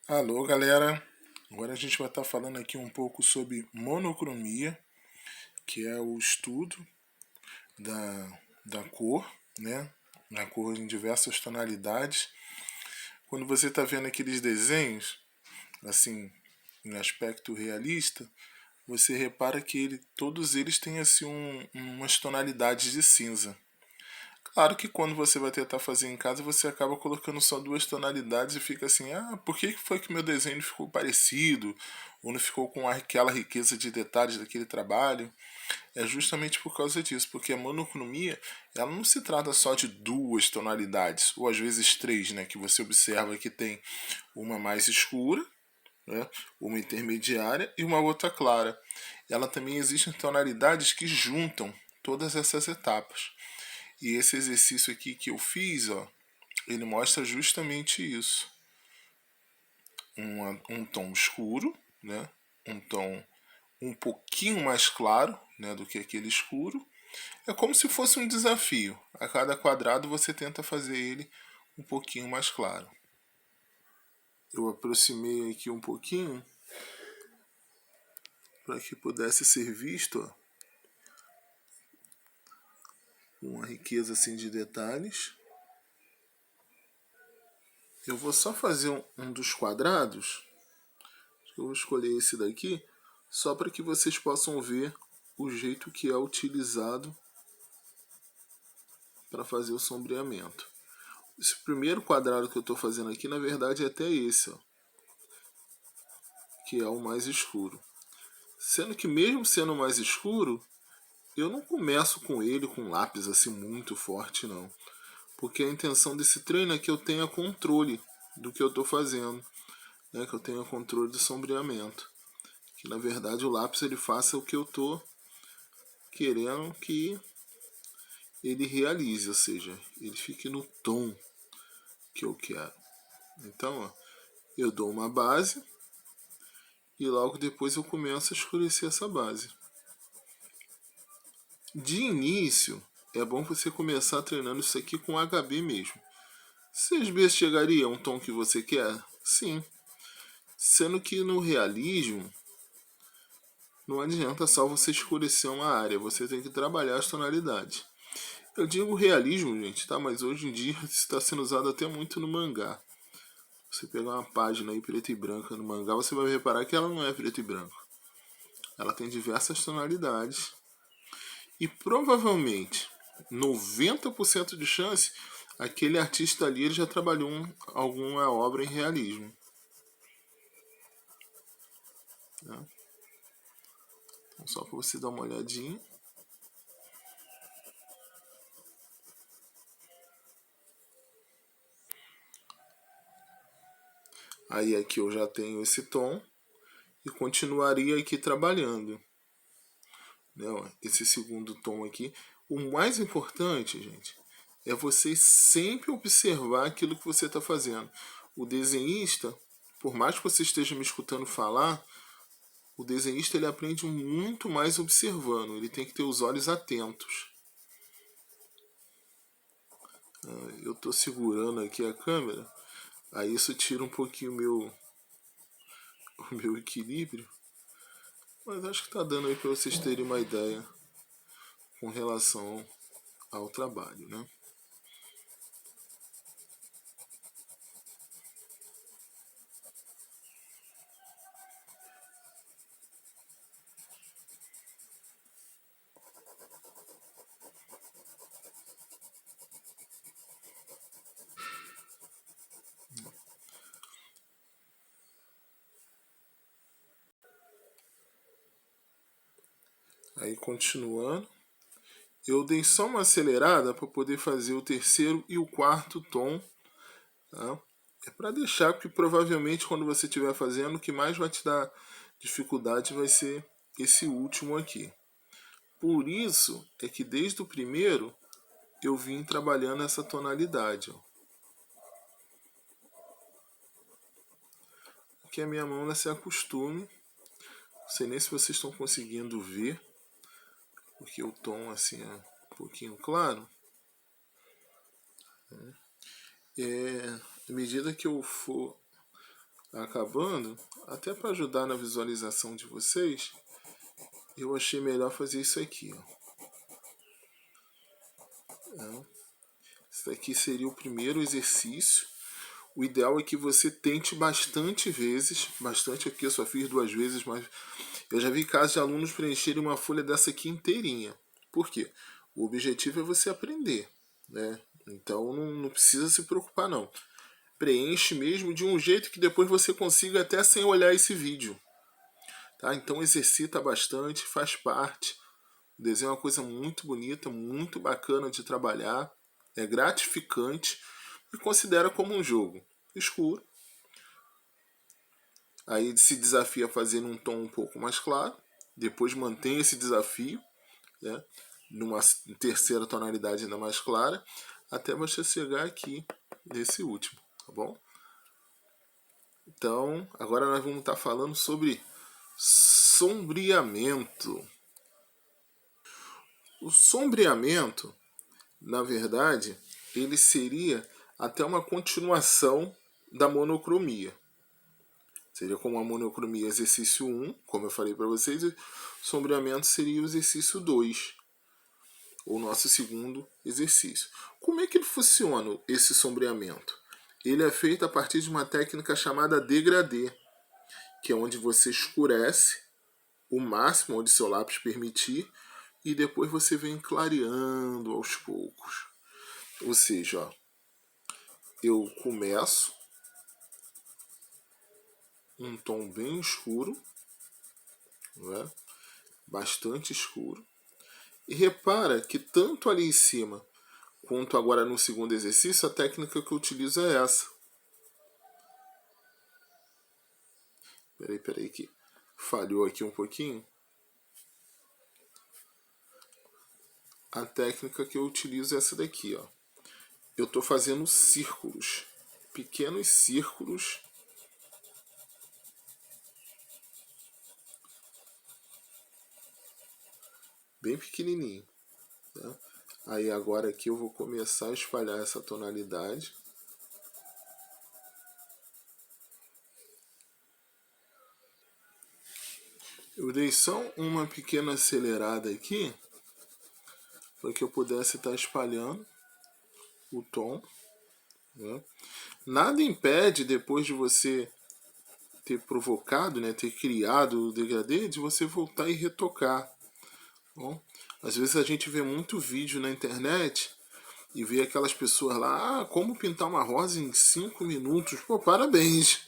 Alô, galera. Agora a gente vai estar falando aqui um pouco sobre monocromia, que é o estudo da cor, né? Da cor em diversas tonalidades. Quando você está vendo aqueles desenhos, assim, em aspecto realista, você repara que todos eles têm assim umas tonalidades de cinza. Claro que quando você vai tentar fazer em casa, você acaba colocando só duas tonalidades e fica assim, por que foi que meu desenho não ficou parecido? Ou não ficou com aquela riqueza de detalhes daquele trabalho? É justamente por causa disso, porque a monocromia, ela não se trata só de duas tonalidades, ou às vezes três, né? Que você observa que tem uma mais escura, né, uma intermediária e uma outra clara. Ela também existem tonalidades que juntam todas essas etapas. E esse exercício aqui que eu fiz, ó, ele mostra justamente isso. Um tom escuro, né? Um tom um pouquinho mais claro, né, do que aquele escuro. É como se fosse um desafio. A cada quadrado você tenta fazer ele um pouquinho mais claro. Eu aproximei aqui um pouquinho para que pudesse ser visto, ó, uma riqueza assim de detalhes. Eu vou só fazer um dos quadrados. Eu vou escolher esse daqui só para que vocês possam ver o jeito que é utilizado para fazer o sombreamento. Esse primeiro quadrado que eu estou fazendo aqui, na verdade, é até esse, ó, que é o mais escuro. Sendo que mesmo sendo mais escuro, eu não começo com ele com lápis assim muito forte, não. Porque a intenção desse treino é que eu tenha controle do que eu estou fazendo, né? Que eu tenha controle do sombreamento. Que na verdade o lápis ele faça o que eu estou querendo que ele realize, ou seja, ele fique no tom que eu quero. Então, ó, eu dou uma base e logo depois eu começo a escurecer essa base. De início, é bom você começar treinando isso aqui com HB mesmo. 6B chegaria a um tom que você quer? Sim. Sendo que no realismo, não adianta só você escurecer uma área, você tem que trabalhar as tonalidades. Eu digo realismo, gente, tá? Mas hoje em dia isso está sendo usado até muito no mangá. Você pegar uma página aí preta e branca no mangá, você vai reparar que ela não é preto e branco. Ela tem diversas tonalidades. E provavelmente 90% de chance aquele artista ali ele já trabalhou alguma obra em realismo. Né? Então, só para você dar uma olhadinha. Aí aqui eu já tenho esse tom e continuaria aqui trabalhando. Né? Esse segundo tom aqui. O mais importante, gente, é você sempre observar aquilo que você está fazendo. O desenhista, por mais que você esteja me escutando falar, o desenhista ele aprende muito mais observando. Ele tem que ter os olhos atentos. Eu estou segurando aqui a câmera, aí isso tira um pouquinho o meu equilíbrio. Mas acho que está dando aí para vocês terem uma ideia com relação ao trabalho, né? Aí continuando, eu dei só uma acelerada para poder fazer o terceiro e o quarto tom. Tá? É para deixar, porque provavelmente quando você estiver fazendo, o que mais vai te dar dificuldade vai ser esse último aqui. Por isso é que desde o primeiro eu vim trabalhando essa tonalidade. Ó. Que a minha mão se acostume. Não sei nem se vocês estão conseguindo ver, porque o tom assim é um pouquinho claro. À medida que eu for acabando, até para ajudar na visualização de vocês, eu achei melhor fazer isso aqui, ó. Esse daqui seria o primeiro exercício. O ideal é que você tente bastante vezes, bastante aqui, eu só fiz 2 vezes, mas eu já vi casos de alunos preencherem uma folha dessa aqui inteirinha. Por quê? O objetivo é você aprender, né? Então não precisa se preocupar não. Preenche mesmo de um jeito que depois você consiga até sem olhar esse vídeo. Tá? Então exercita bastante, faz parte. O desenho é uma coisa muito bonita, muito bacana de trabalhar, é gratificante e considera como um jogo escuro. Aí se desafia a fazer num tom um pouco mais claro, depois mantém esse desafio, né, numa terceira tonalidade ainda mais clara, até você chegar aqui nesse último, tá bom? Então, agora nós vamos estar falando sobre sombreamento. O sombreamento, na verdade, ele seria até uma continuação da monocromia. Seria como a monocromia exercício 1, como eu falei para vocês, e sombreamento seria o exercício 2, o nosso segundo exercício. Como é que ele funciona, esse sombreamento? Ele é feito a partir de uma técnica chamada degradê, que é onde você escurece o máximo onde seu lápis permitir e depois você vem clareando aos poucos. Ou seja, ó, eu começo um tom bem escuro, né? Bastante escuro. E repara que tanto ali em cima quanto agora no segundo exercício, a técnica que eu utilizo é essa. Peraí que falhou aqui um pouquinho. A técnica que eu utilizo é essa daqui, ó. Eu estou fazendo círculos, pequenos círculos, bem pequenininho, tá? Aí agora aqui eu vou começar a espalhar essa tonalidade. Eu dei só uma pequena acelerada aqui, para que eu pudesse estar espalhando o tom, né? Nada impede, depois de você ter provocado, né, ter criado o degradê, de você voltar e retocar. Bom, às vezes a gente vê muito vídeo na internet e vê aquelas pessoas lá, como pintar uma rosa em 5 minutos. Pô, parabéns!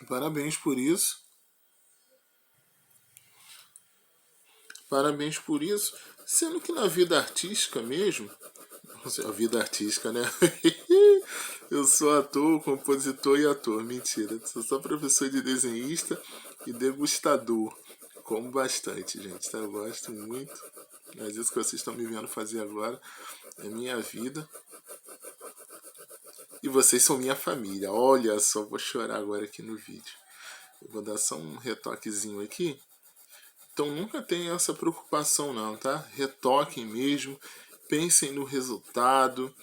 Parabéns por isso. Parabéns por isso. Sendo que na vida artística mesmo, a vida artística, né? Eu sou ator, compositor e ator. Mentira, sou só professor de desenhista e degustador. Como bastante, gente, tá? Eu gosto muito. Mas isso que vocês estão me vendo fazer agora é minha vida. E vocês são minha família. Olha só, vou chorar agora aqui no vídeo. Eu vou dar só um retoquezinho aqui. Então nunca tenham essa preocupação não, tá? Retoquem mesmo, pensem no resultado,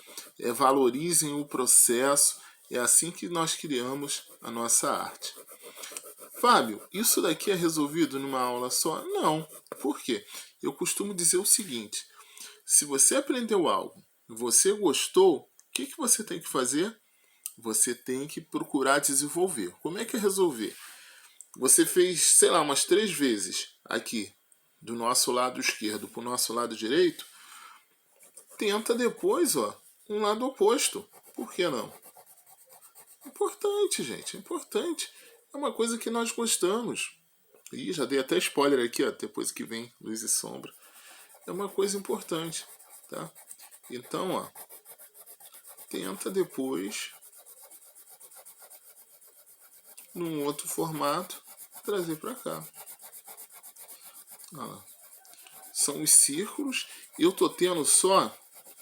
valorizem o processo. É assim que nós criamos a nossa arte. Fábio, isso daqui é resolvido numa aula só? Não. Por quê? Eu costumo dizer o seguinte: se você aprendeu algo, você gostou, o que você tem que fazer? Você tem que procurar desenvolver. Como é que é resolver? Você fez, sei lá, umas 3 vezes aqui, do nosso lado esquerdo para o nosso lado direito. Tenta depois, ó, um lado oposto. Por que não? Importante, gente, importante. É uma coisa que nós gostamos. Ih, já dei até spoiler aqui, ó, depois que vem luz e sombra. É uma coisa importante, tá? Então, ó, tenta depois, num outro formato, trazer para cá. Olha lá. São os círculos. Eu tô tendo só,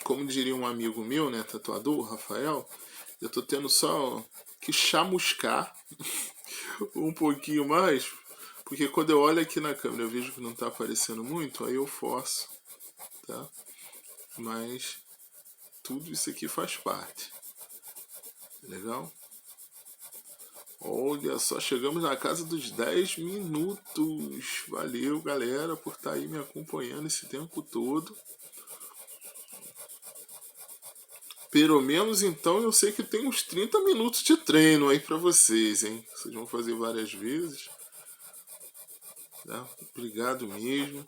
como diria um amigo meu, né, tatuador, Rafael, eu tô tendo só que chamuscar um pouquinho mais, porque quando eu olho aqui na câmera eu vejo que não tá aparecendo muito, aí eu forço, tá? Mas tudo isso aqui faz parte. Legal? Olha só, chegamos na casa dos 10 minutos. Valeu, galera, por estar aí me acompanhando esse tempo todo. Pelo menos então eu sei que tem uns 30 minutos de treino aí pra vocês, hein? Vocês vão fazer várias vezes. Tá? Obrigado mesmo.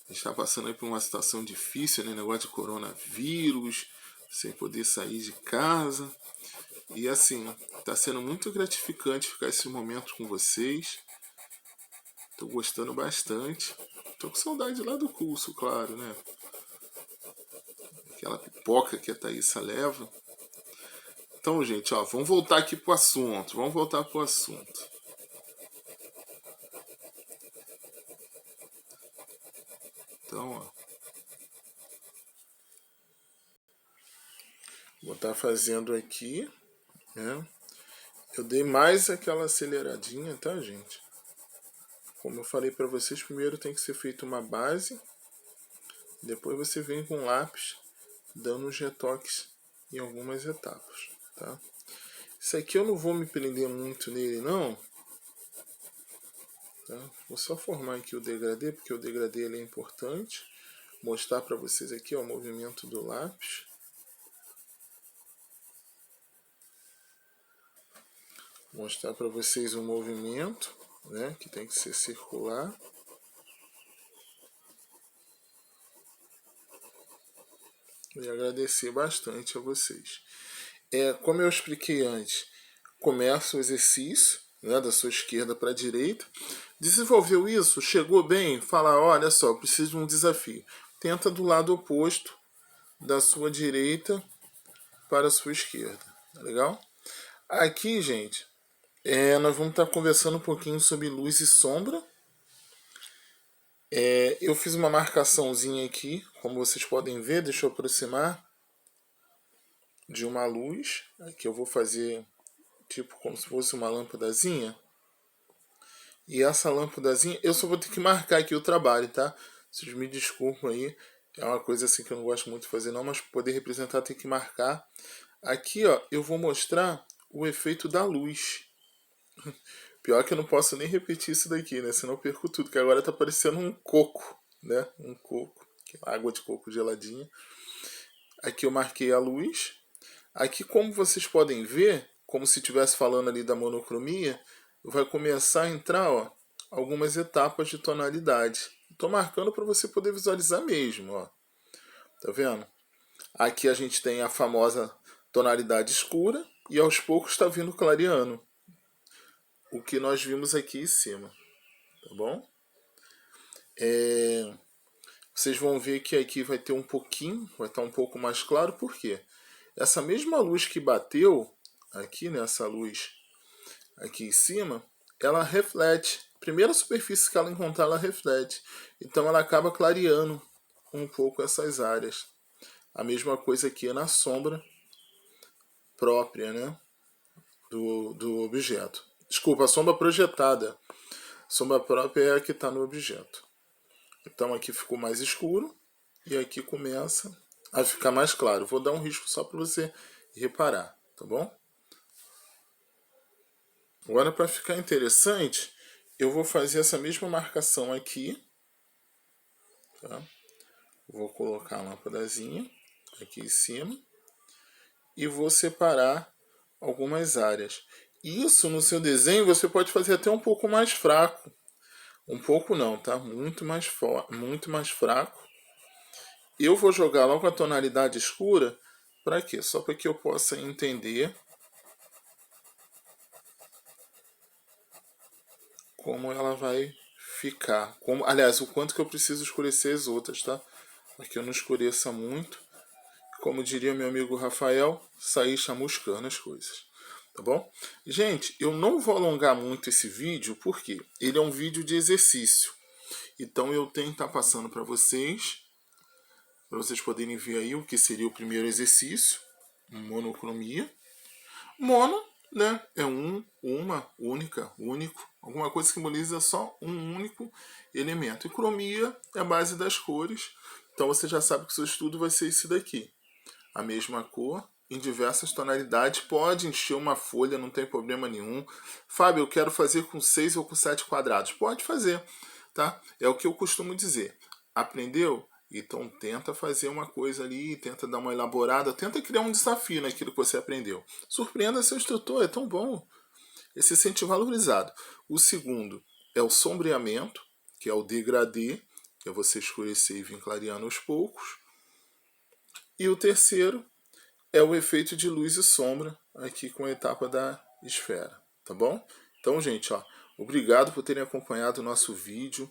A gente tá passando aí por uma situação difícil, né? Negócio de coronavírus, sem poder sair de casa. E assim, tá sendo muito gratificante ficar esse momento com vocês. Tô gostando bastante. Tô com saudade lá do curso, claro, né? Aquela pipoca que a Thaísa leva. Então, gente, ó, vamos voltar aqui pro assunto. Vamos voltar pro assunto. Então, ó. Vou estar fazendo aqui, né? Eu dei mais aquela aceleradinha, tá, gente? Como eu falei pra vocês, primeiro tem que ser feita uma base. Depois você vem com lápis, dando os retoques em algumas etapas, tá? Isso aqui eu não vou me prender muito nele, não. Tá? Vou só formar aqui o degradê, porque o degradê ele é importante. Mostrar para vocês aqui ó, o movimento do lápis. Mostrar para vocês o movimento, né, que tem que ser circular. E agradecer bastante a vocês. Como eu expliquei antes, começa o exercício, né, da sua esquerda para a direita. Desenvolveu isso, chegou bem, fala, olha só, preciso de um desafio. Tenta do lado oposto da sua direita para a sua esquerda. Tá legal? Aqui, gente, nós vamos estar conversando um pouquinho sobre luz e sombra. Eu fiz uma marcaçãozinha aqui, como vocês podem ver, deixa eu aproximar, de uma luz. Aqui eu vou fazer tipo como se fosse uma lâmpadazinha. E essa lâmpadazinha, eu só vou ter que marcar aqui o trabalho, tá? Vocês me desculpem aí, é uma coisa assim que eu não gosto muito de fazer não, mas para poder representar tem que marcar. Aqui, ó, eu vou mostrar o efeito da luz. Pior que eu não posso nem repetir isso daqui, né? Senão eu perco tudo, que agora tá parecendo um coco, né? Um coco, água de coco geladinha. Aqui eu marquei a luz. Aqui, como vocês podem ver, como se estivesse falando ali da monocromia, vai começar a entrar, ó, algumas etapas de tonalidade. Estou marcando para você poder visualizar mesmo, ó. Tá vendo? Aqui a gente tem a famosa tonalidade escura e aos poucos está vindo clareando. O que nós vimos aqui em cima, tá bom? Vocês vão ver que aqui vai ter um pouquinho, vai estar um pouco mais claro, por quê? Essa mesma luz que bateu aqui, nessa luz aqui em cima, ela reflete. Primeira superfície que ela encontrar, ela reflete. Então ela acaba clareando um pouco essas áreas. A mesma coisa aqui na sombra própria, né, do objeto. Desculpa, a sombra projetada. A sombra própria é a que está no objeto. Então aqui ficou mais escuro e aqui começa a ficar mais claro. Vou dar um risco só para você reparar, tá bom? Agora, para ficar interessante, eu vou fazer essa mesma marcação aqui. Tá? Vou colocar a lâmpadazinha aqui em cima e vou separar algumas áreas. Isso no seu desenho você pode fazer até um pouco mais fraco. Um pouco não, tá? Muito mais fraco. Eu vou jogar logo a tonalidade escura. Para quê? Só para que eu possa entender como ela vai ficar. Aliás, o quanto que eu preciso escurecer as outras, tá? Para que eu não escureça muito. Como diria meu amigo Rafael, sair chamuscando as coisas. Tá bom? Gente, eu não vou alongar muito esse vídeo, porque ele é um vídeo de exercício. Então eu tenho que estar passando para vocês poderem ver aí o que seria o primeiro exercício, monocromia. Mono, né, é uma, única, único, alguma coisa que simboliza só um único elemento. E cromia é a base das cores, então você já sabe que o seu estudo vai ser esse daqui. A mesma cor em diversas tonalidades, pode encher uma folha, não tem problema nenhum. Fábio, eu quero fazer com 6 ou com 7 quadrados. Pode fazer, tá? É o que eu costumo dizer. Aprendeu? Então tenta fazer uma coisa ali, tenta dar uma elaborada, tenta criar um desafio naquilo que você aprendeu. Surpreenda seu instrutor, é tão bom. Ele se sente valorizado. O segundo é o sombreamento, que é o degradê, que é você escurecer e vir clareando aos poucos. E o terceiro é o efeito de luz e sombra, aqui com a etapa da esfera, tá bom? Então, gente, ó, obrigado por terem acompanhado o nosso vídeo.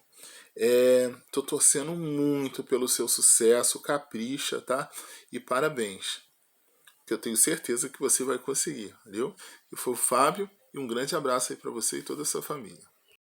Tô torcendo muito pelo seu sucesso, capricha, tá? E parabéns, que eu tenho certeza que você vai conseguir, valeu? Eu fui o Fábio e um grande abraço aí para você e toda a sua família.